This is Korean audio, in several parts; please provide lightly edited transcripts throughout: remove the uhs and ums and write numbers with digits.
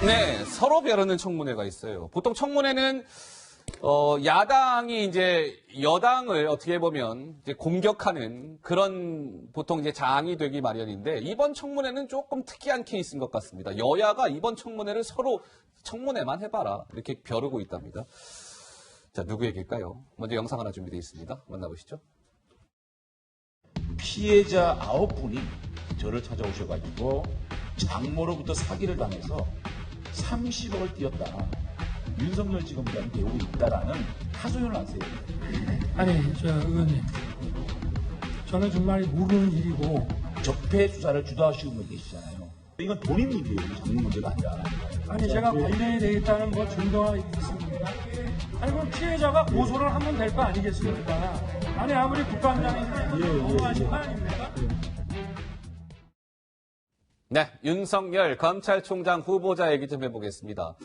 네, 서로 벼르는 청문회가 있어요. 보통 청문회는 야당이 이제 여당을 어떻게 보면 이제 공격하는 그런 보통 이제 장이 되기 마련인데 이번 청문회는 조금 특이한 케이스인 것 같습니다. 여야가 이번 청문회를 서로 청문회만 해봐라 이렇게 벼르고 있답니다. 자, 누구 얘기일까요? 먼저 영상 하나 준비되어 있습니다. 만나보시죠. 피해자 9분이 저를 찾아오셔가지고 장모로부터 사기를 당해서 30억을 띄었다. 윤석열 지검장이 배우고 있다라는 하소연을 하세요. 아니, 의원님. 저는 정말 모르는 일이고. 적폐 수사를 주도하시고 계시잖아요. 이건 본인 문제예요. 장모 문제가 아니라. 아니, 제가 관련이 되겠다는 뭐 증거가 있습니까? 아니, 그럼 피해자가 고소를 하면 될 거 아니겠습니까? 아니, 아무리 국감장인데 너무하신 거 아닙니까? 네, 윤석열 검찰총장 후보자 얘기 좀 해보겠습니다.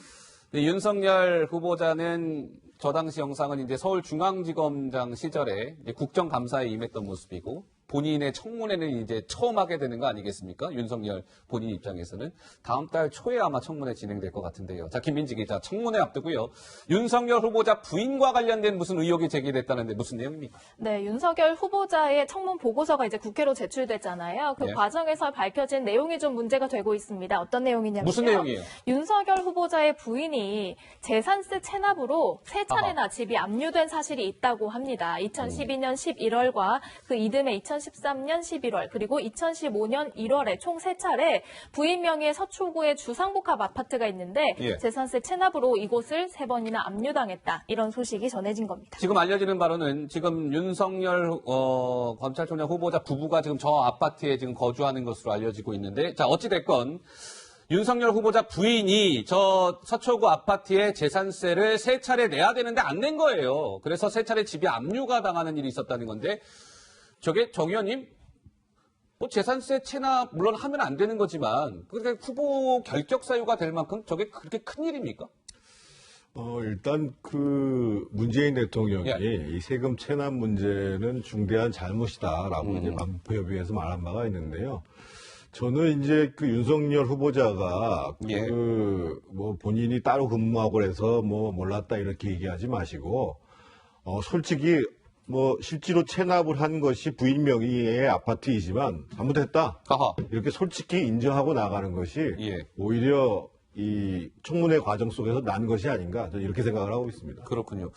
윤석열 후보자는 저 당시 영상은 이제 서울중앙지검장 시절에 이제 국정감사에 임했던 모습이고 본인의 청문회는 이제 처음 하게 되는 거 아니겠습니까? 윤석열 본인 입장에서는 다음 달 초에 아마 청문회 진행될 것 같은데요. 자, 김민지 기자, 청문회 앞두고요. 윤석열 후보자 부인과 관련된 무슨 의혹이 제기됐다는데 무슨 내용입니까? 네, 윤석열 후보자의 청문 보고서가 이제 국회로 제출됐잖아요. 그 네. 과정에서 밝혀진 내용이 좀 문제가 되고 있습니다. 어떤 내용이냐면요. 무슨 내용이에요? 윤석열 후보자의 부인이 재산세 체납으로 세 차례나 집이 압류된 사실이 있다고 합니다. 2012년 11월과 그 이듬해 2013년 11월 그리고 2015년 1월에 총 세 차례 부인 명의의 서초구에 주상복합 아파트가 있는데 예. 재산세 체납으로 이곳을 세 번이나 압류당했다. 이런 소식이 전해진 겁니다. 지금 알려지는 바로는 지금 윤석열 검찰총장 후보자 부부가 지금 저 아파트에 지금 거주하는 것으로 알려지고 있는데 자 어찌됐건 윤석열 후보자 부인이 저 서초구 아파트에 재산세를 세 차례 내야 되는데 안 낸 거예요. 그래서 세 차례 집이 압류가 당하는 일이 있었다는 건데 저게 정 의원님 뭐 재산세 체납 물론 하면 안 되는 거지만 그게 후보 결격 사유가 될 만큼 저게 그렇게 큰 일입니까? 일단 문재인 대통령이 예. 이 세금 체납 문제는 중대한 잘못이다라고 이제 반부협의회에서 말한 바가 있는데요. 저는 이제 윤석열 후보자가 예. 뭐 본인이 따로 근무하고 그래서 뭐 몰랐다 이렇게 얘기하지 마시고 솔직히 뭐 실제로 체납을 한 것이 부인 명의의 아파트이지만 잘못했다. 아하. 이렇게 솔직히 인정하고 나가는 것이 예. 오히려 이 청문회 과정 속에서 난 것이 아닌가 저는 이렇게 생각을 하고 있습니다. 그렇군요.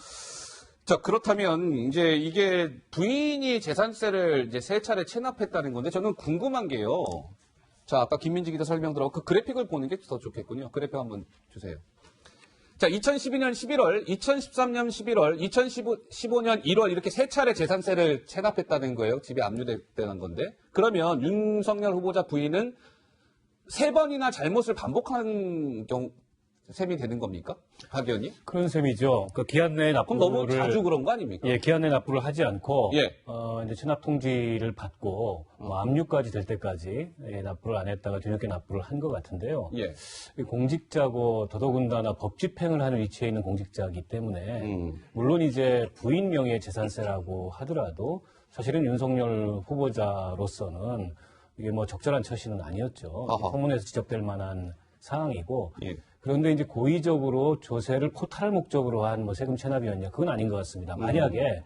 자, 그렇다면 이제 이게 부인이 재산세를 이제 세 차례 체납했다는 건데 저는 궁금한 게요. 자, 아까 김민지 기자 설명 들어가고 그 그래픽을 보는 게 더 좋겠군요. 그래픽 한번 주세요. 자, 2012년 11월, 2013년 11월, 2015년 1월 이렇게 세 차례 재산세를 체납했다는 거예요. 집이 압류됐다는 건데. 그러면 윤석열 후보자 부인은 세 번이나 잘못을 반복한 셈이 되는 겁니까? 박 의원님? 그런 셈이죠. 그 기한 내에 그럼 납부를 너무 자주 그런 거 아닙니까? 예, 기한 내에 납부를 하지 않고 예. 이제 체납 통지를 받고 압류까지 될 때까지 납부를 안 했다가 뒤늦게 납부를 한 것 같은데요. 예. 이 공직자고 더더군다나 법 집행을 하는 위치에 있는 공직자이기 때문에 물론 이제 부인 명의의 재산세라고 하더라도 사실은 윤석열 후보자로서는 이게 뭐 적절한 처신은 아니었죠. 아하. 청문회에서 지적될 만한 상황이고 예. 그런데 이제 고의적으로 조세를 포탈 목적으로 한 뭐 세금 체납이었냐 그건 아닌 것 같습니다. 만약에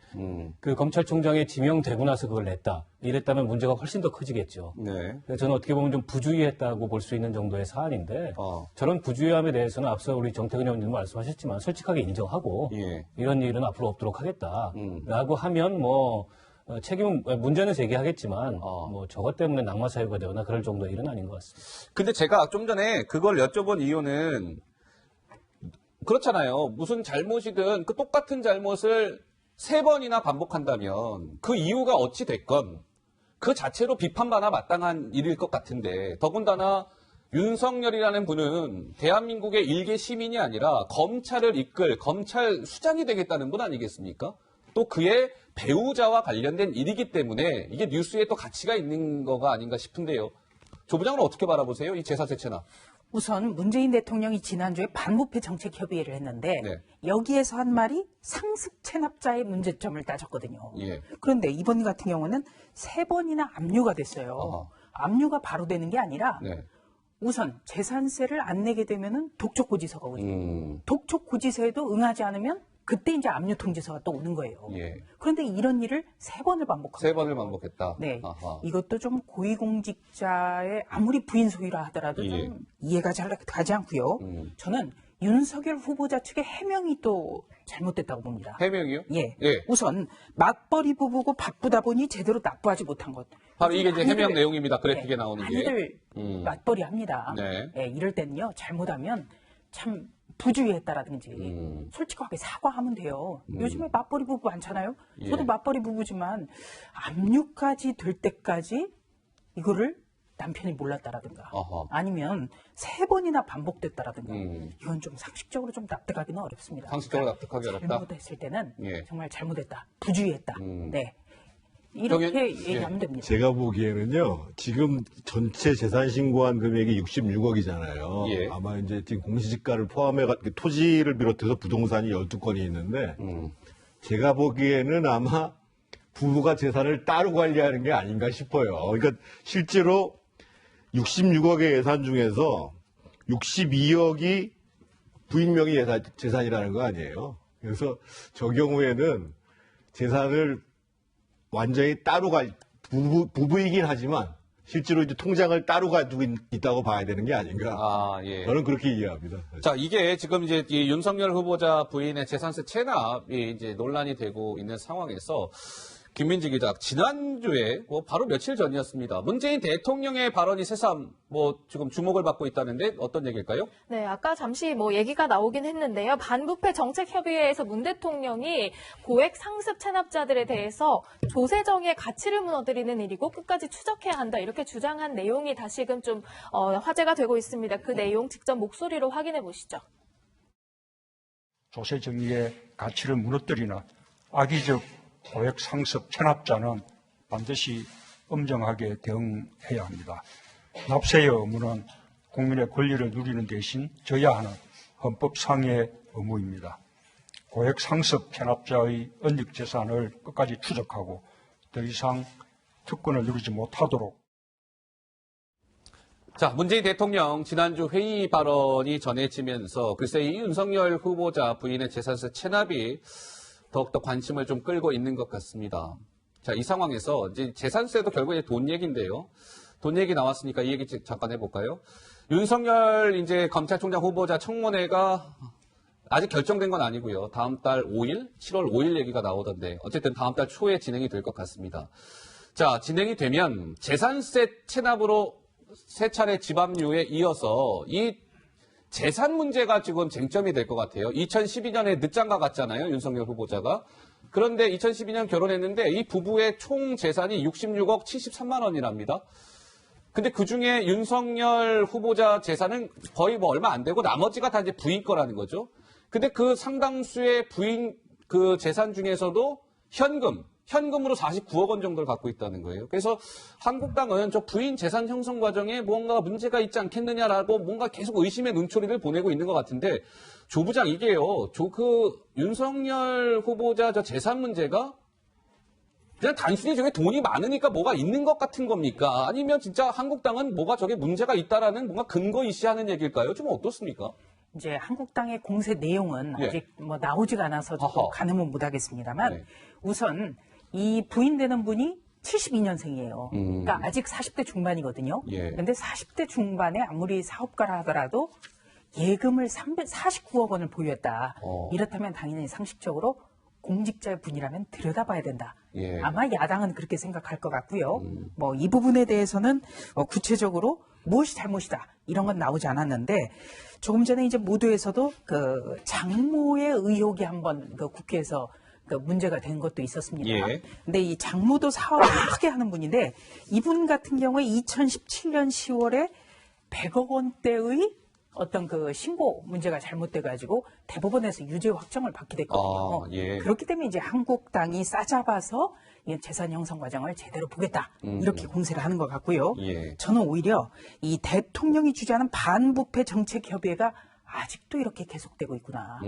그 검찰총장에 지명되고 나서 그걸 냈다 이랬다면 문제가 훨씬 더 커지겠죠. 네. 그래서 저는 어떻게 보면 좀 부주의했다고 볼 수 있는 정도의 사안인데 저런 부주의함에 대해서는 앞서 우리 정태근 의원님도 말씀하셨지만 솔직하게 인정하고 예. 이런 일은 앞으로 없도록 하겠다라고 하면 뭐 책임은 문제는 제기하겠지만 뭐 저것 때문에 낙마 사유가 되거나 그럴 정도의 일은 아닌 것 같습니다. 근데 제가 좀 전에 그걸 여쭤본 이유는 그렇잖아요. 무슨 잘못이든 그 똑같은 잘못을 세 번이나 반복한다면 그 이유가 어찌 됐건 그 자체로 비판받아 마땅한 일일 것 같은데 더군다나 윤석열이라는 분은 대한민국의 일개 시민이 아니라 검찰을 이끌 검찰 수장이 되겠다는 분 아니겠습니까? 또 그의 배우자와 관련된 일이기 때문에 이게 뉴스에 또 가치가 있는 거가 아닌가 싶은데요. 조 부장은 어떻게 바라보세요? 이 재산세 체납. 우선 문재인 대통령이 지난주에 반부패 정책협의회를 했는데 네. 여기에서 한 말이 상습 체납자의 문제점을 따졌거든요. 예. 그런데 이번 같은 경우는 세 번이나 압류가 됐어요. 압류가 바로 되는 게 아니라 네. 우선 재산세를 안 내게 되면은 독촉고지서가 오죠. 독촉고지서에도 응하지 않으면 그때 이제 압류통지서가 또 오는 거예요. 예. 그런데 이런 일을 3번을 반복합니다. 3번을 반복했다. 네. 아하. 이것도 좀 고위공직자의 아무리 부인 소유라 하더라도 예. 좀 이해가 잘 가지 않고요. 저는 윤석열 후보자 측의 해명이 또 잘못됐다고 봅니다. 해명이요? 예. 예. 우선 맞벌이 부부고 바쁘다 보니 제대로 납부하지 못한 것. 바로 이게 이제 해명 많이들- 내용입니다. 그래픽에 네, 나오는 게. 많이들 맞벌이 합니다. 네. 예, 이럴 때는요, 잘못하면 참 부주의했다라든지 솔직하게 사과하면 돼요. 요즘에 맞벌이 부부 많잖아요. 예. 저도 맞벌이 부부지만 압류까지 될 때까지 이거를 남편이 몰랐다라든가 어허. 아니면 3번이나 반복됐다라든가 음. 이건 좀 상식적으로 좀 납득하기는 어렵습니다. 상식적으로 납득하기 어렵다? 잘못했을 때는 예. 정말 잘못했다. 부주의했다. 네. 이렇게 정현- 얘기하면 됩니다. 제가 보기에는요, 지금 전체 재산 신고한 금액이 66억이잖아요. 예. 아마 이제 지금 공시지가를 포함해 토지를 비롯해서 부동산이 12건이 있는데, 제가 보기에는 아마 부부가 재산을 따로 관리하는 게 아닌가 싶어요. 그러니까 실제로 66억의 예산 중에서 62억이 부인 명의 재산이라는 거 아니에요. 그래서 저 경우에는 재산을 완전히 따로 부부이긴 하지만 실제로 이제 통장을 따로 가지고 있다고 봐야 되는 게 아닌가. 아, 예. 저는 그렇게 이해합니다. 자, 이게 지금 이제 이 윤석열 후보자 부인의 재산세 체납이 이제 논란이 되고 있는 상황에서 김민지 기자, 지난주에 바로 며칠 전이었습니다. 문재인 대통령의 발언이 새삼 지금 주목을 받고 있다는데 어떤 얘기일까요? 네, 아까 잠시 얘기가 나오긴 했는데요. 반부패 정책협의회에서 문 대통령이 고액 상습 체납자들에 대해서 조세정의 가치를 무너뜨리는 일이고 끝까지 추적해야 한다 이렇게 주장한 내용이 다시금 좀 화제가 되고 있습니다. 그 내용 직접 목소리로 확인해 보시죠. 조세 정의의 가치를 무너뜨리는 악의적 고액 상습 체납자는 반드시 엄정하게 대응해야 합니다. 납세의 의무는 국민의 권리를 누리는 대신 져야 하는 헌법상의 의무입니다. 고액 상습 체납자의 은닉 재산을 끝까지 추적하고 더 이상 특권을 누리지 못하도록 자, 문재인 대통령 지난주 회의 발언이 전해지면서 글쎄 이 윤석열 후보자 부인의 재산세 체납이 더욱더 관심을 좀 끌고 있는 것 같습니다. 자, 이 상황에서 이제 재산세도 결국 이제 돈 얘기인데요. 돈 얘기 나왔으니까 이 얘기 잠깐 해볼까요? 윤석열 이제 검찰총장 후보자 청문회가 아직 결정된 건 아니고요. 다음 달 5일, 7월 5일 얘기가 나오던데 어쨌든 다음 달 초에 진행이 될 것 같습니다. 자, 진행이 되면 재산세 체납으로 세 차례 집합류에 이어서 이 재산 문제가 지금 쟁점이 될 것 같아요. 2012년에 늦장가 갔잖아요, 윤석열 후보자가. 그런데 2012년 결혼했는데 이 부부의 총 재산이 66억 73만 원이랍니다. 근데 그 중에 윤석열 후보자 재산은 거의 얼마 안 되고 나머지가 다 이제 부인 거라는 거죠. 근데 그 상당수의 부인 그 재산 중에서도 현금으로 49억 원 정도를 갖고 있다는 거예요. 그래서 한국당은 저 부인 재산 형성 과정에 뭔가 문제가 있지 않겠느냐라고 뭔가 계속 의심의 눈초리를 보내고 있는 것 같은데 조 부장 이게요. 윤석열 후보자 저 재산 문제가 그냥 단순히 저게 돈이 많으니까 뭐가 있는 것 같은 겁니까? 아니면 진짜 한국당은 뭐가 저게 문제가 있다라는 뭔가 근거 있이하는 얘기일까요? 좀 어떻습니까? 이제 한국당의 공세 내용은 예. 아직 나오지가 않아서 저도 어허. 가늠은 못하겠습니다만 네. 우선 이 부인되는 분이 72년생이에요. 그러니까 아직 40대 중반이거든요. 예. 그런데 40대 중반에 아무리 사업가라 하더라도 예금을 49억 원을 보유했다. 이렇다면 당연히 상식적으로 공직자의 분이라면 들여다봐야 된다. 예. 아마 야당은 그렇게 생각할 것 같고요. 이 부분에 대해서는 구체적으로 무엇이 잘못이다 이런 건 나오지 않았는데 조금 전에 이제 모두에서도 그 장모의 의혹이 한번 그 국회에서 그 문제가 된 것도 있었습니다. 예. 근데 이 장모도 사업을 크게 하는 분인데 이분 같은 경우에 2017년 10월에 100억 원대의 어떤 그 신고 문제가 잘못돼가지고 대법원에서 유죄 확정을 받게 됐거든요. 아, 예. 그렇기 때문에 이제 한국당이 싸잡아서 이 재산 형성 과정을 제대로 보겠다 이렇게 공세를 하는 것 같고요. 예. 저는 오히려 이 대통령이 주재하는 반부패 정책 협의회가 아직도 이렇게 계속되고 있구나.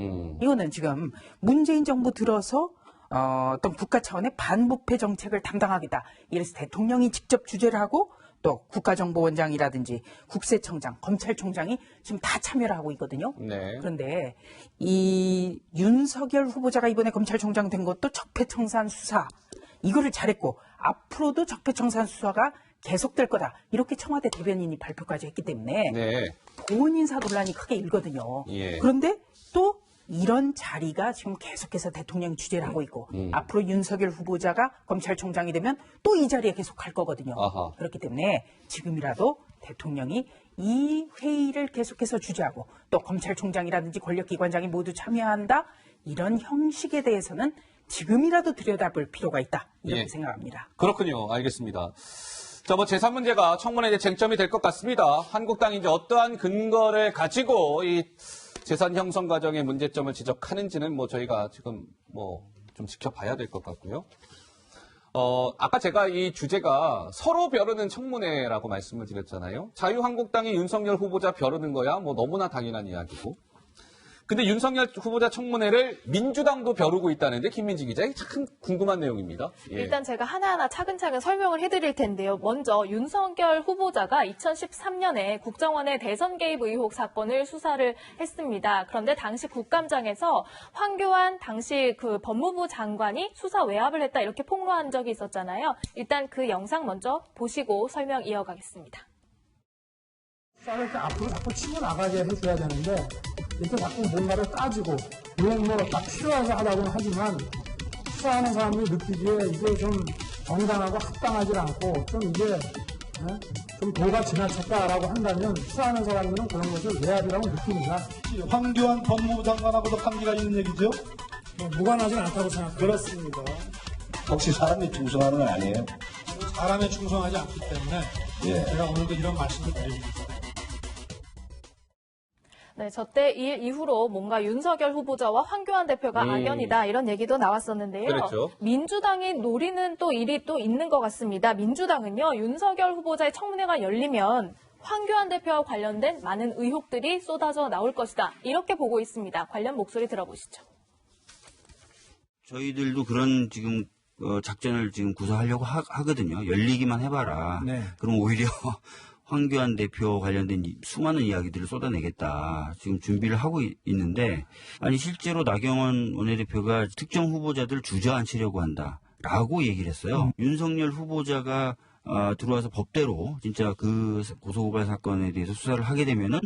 이거는 지금 문재인 정부 들어서 어떤 국가 차원의 반부패 정책을 담당하겠다. 이래서 대통령이 직접 주재를 하고 또 국가정보원장이라든지 국세청장, 검찰총장이 지금 다 참여를 하고 있거든요. 네. 그런데 이 윤석열 후보자가 이번에 검찰총장 된 것도 적폐청산 수사 이거를 잘했고 앞으로도 적폐청산 수사가 계속될 거다. 이렇게 청와대 대변인이 발표까지 했기 때문에 네. 본인사 논란이 크게 일거든요. 예. 그런데 또 이런 자리가 지금 계속해서 대통령이 주재를 하고 있고 앞으로 윤석열 후보자가 검찰총장이 되면 또 이 자리에 계속 갈 거거든요. 아하. 그렇기 때문에 지금이라도 대통령이 이 회의를 계속해서 주재하고 또 검찰총장이라든지 권력기관장이 모두 참여한다. 이런 형식에 대해서는 지금이라도 들여다볼 필요가 있다. 이렇게 예. 생각합니다. 그렇군요. 알겠습니다. 자, 뭐 재산 문제가 청문회 이제 쟁점이 될 것 같습니다. 한국당이 이제 어떠한 근거를 가지고 이 재산 형성 과정의 문제점을 지적하는지는 뭐 저희가 지금 뭐 좀 지켜봐야 될 것 같고요. 아까 제가 이 주제가 서로 벼르는 청문회라고 말씀을 드렸잖아요. 자유한국당이 윤석열 후보자 벼르는 거야 뭐 너무나 당연한 이야기고. 근데 윤석열 후보자 청문회를 민주당도 벼르고 있다는데 김민지 기자, 이게 참 궁금한 내용입니다. 예. 일단 제가 하나하나 차근차근 설명을 해드릴 텐데요. 먼저 윤석열 후보자가 2013년에 국정원의 대선 개입 의혹 사건을 수사를 했습니다. 그런데 당시 국감장에서 황교안 당시 그 법무부 장관이 수사 외압을 했다 이렇게 폭로한 적이 있었잖아요. 일단 그 영상 먼저 보시고 설명 이어가겠습니다. 수사를 앞으로 자꾸 치고 나가게 해줘야 되는데 이렇게 자꾸 뭔가를 까지고 물론 뭐딱 필요해서 하다고는 하지만 수사하는 사람들이 느끼기에 이게 좀 정당하고 합당하지 않고 좀 이게 좀 도가 지나쳤다라고 한다면 수사하는 사람들은 그런 것을 외압이라고 느낍니다. 황교안 법무부 장관하고도 관계가 있는 얘기죠? 뭐 무관하진 않다고 생각합니다. 그렇습니다. 혹시 사람이 충성하는 건 아니에요? 사람에 충성하지 않기 때문에 제가 오늘도 이런 말씀을 드립니다. 네, 저때 일 이후로 뭔가 윤석열 후보자와 황교안 대표가 악연이다 이런 얘기도 나왔었는데요. 그렇죠. 민주당이 노리는 또 일이 또 있는 것 같습니다. 민주당은요, 윤석열 후보자의 청문회가 열리면 황교안 대표와 관련된 많은 의혹들이 쏟아져 나올 것이다. 이렇게 보고 있습니다. 관련 목소리 들어보시죠. 저희들도 그런 지금 작전을 지금 구사하려고 하거든요. 열리기만 해봐라. 네. 그럼 오히려 황교안 대표 관련된 수많은 이야기들을 쏟아내겠다. 지금 준비를 하고 있는데, 아니 실제로 나경원 원내대표가 특정 후보자들 주저앉히려고 한다라고 얘기를 했어요. 윤석열 후보자가 들어와서 법대로 진짜 그 고소고발 사건에 대해서 수사를 하게 되면은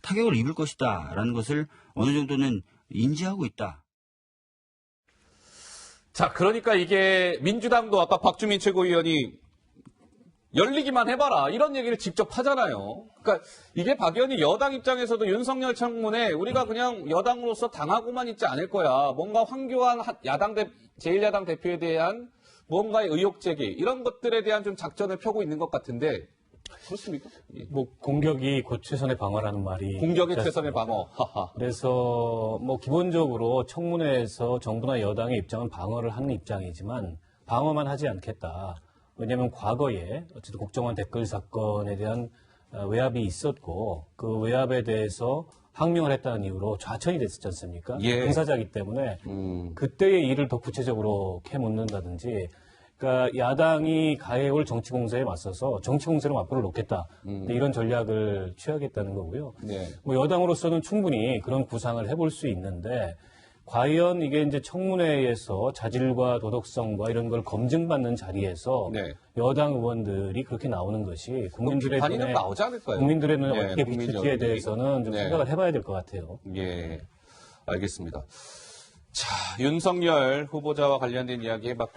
타격을 입을 것이다라는 것을 어느 정도는 인지하고 있다. 자, 그러니까 이게 민주당도 아까 박주민 최고위원이 열리기만 해봐라 이런 얘기를 직접 하잖아요. 그러니까 이게 박 의원이 여당 입장에서도 윤석열 청문회 우리가 그냥 여당으로서 당하고만 있지 않을 거야. 뭔가 황교안 제1야당 대표에 대한 뭔가의 의혹 제기 이런 것들에 대한 좀 작전을 펴고 있는 것 같은데 그렇습니까? 예. 뭐 공격이 곧 최선의 방어라는 말이 공격이 있지 최선의 않습니까? 방어. 하하. 그래서 뭐 기본적으로 청문회에서 정부나 여당의 입장은 방어를 하는 입장이지만 방어만 하지 않겠다. 왜냐하면 과거에 어쨌든 국정원 댓글 사건에 대한 외압이 있었고 그 외압에 대해서 항명을 했다는 이유로 좌천이 됐었지 않습니까? 예. 당사자이기 때문에 그때의 일을 더 구체적으로 캐묻는다든지 그러니까 야당이 가해올 정치 공세에 맞서서 정치 공세로 맞불을 놓겠다. 이런 전략을 취하겠다는 거고요. 네. 뭐 여당으로서는 충분히 그런 구상을 해볼 수 있는데 과연 이게 이제 청문회에서 자질과 도덕성과 이런 걸 검증받는 자리에서 네. 여당 의원들이 그렇게 나오는 것이 국민들의 비판이 좀 눈에 나오지 않을까요? 국민들의 눈에 예, 어떻게 국민 비칠지에 여론이. 대해서는 좀 네. 생각을 해봐야 될 것 같아요. 예, 알겠습니다. 자, 윤석열 후보자와 관련된 이야기 해봤고요.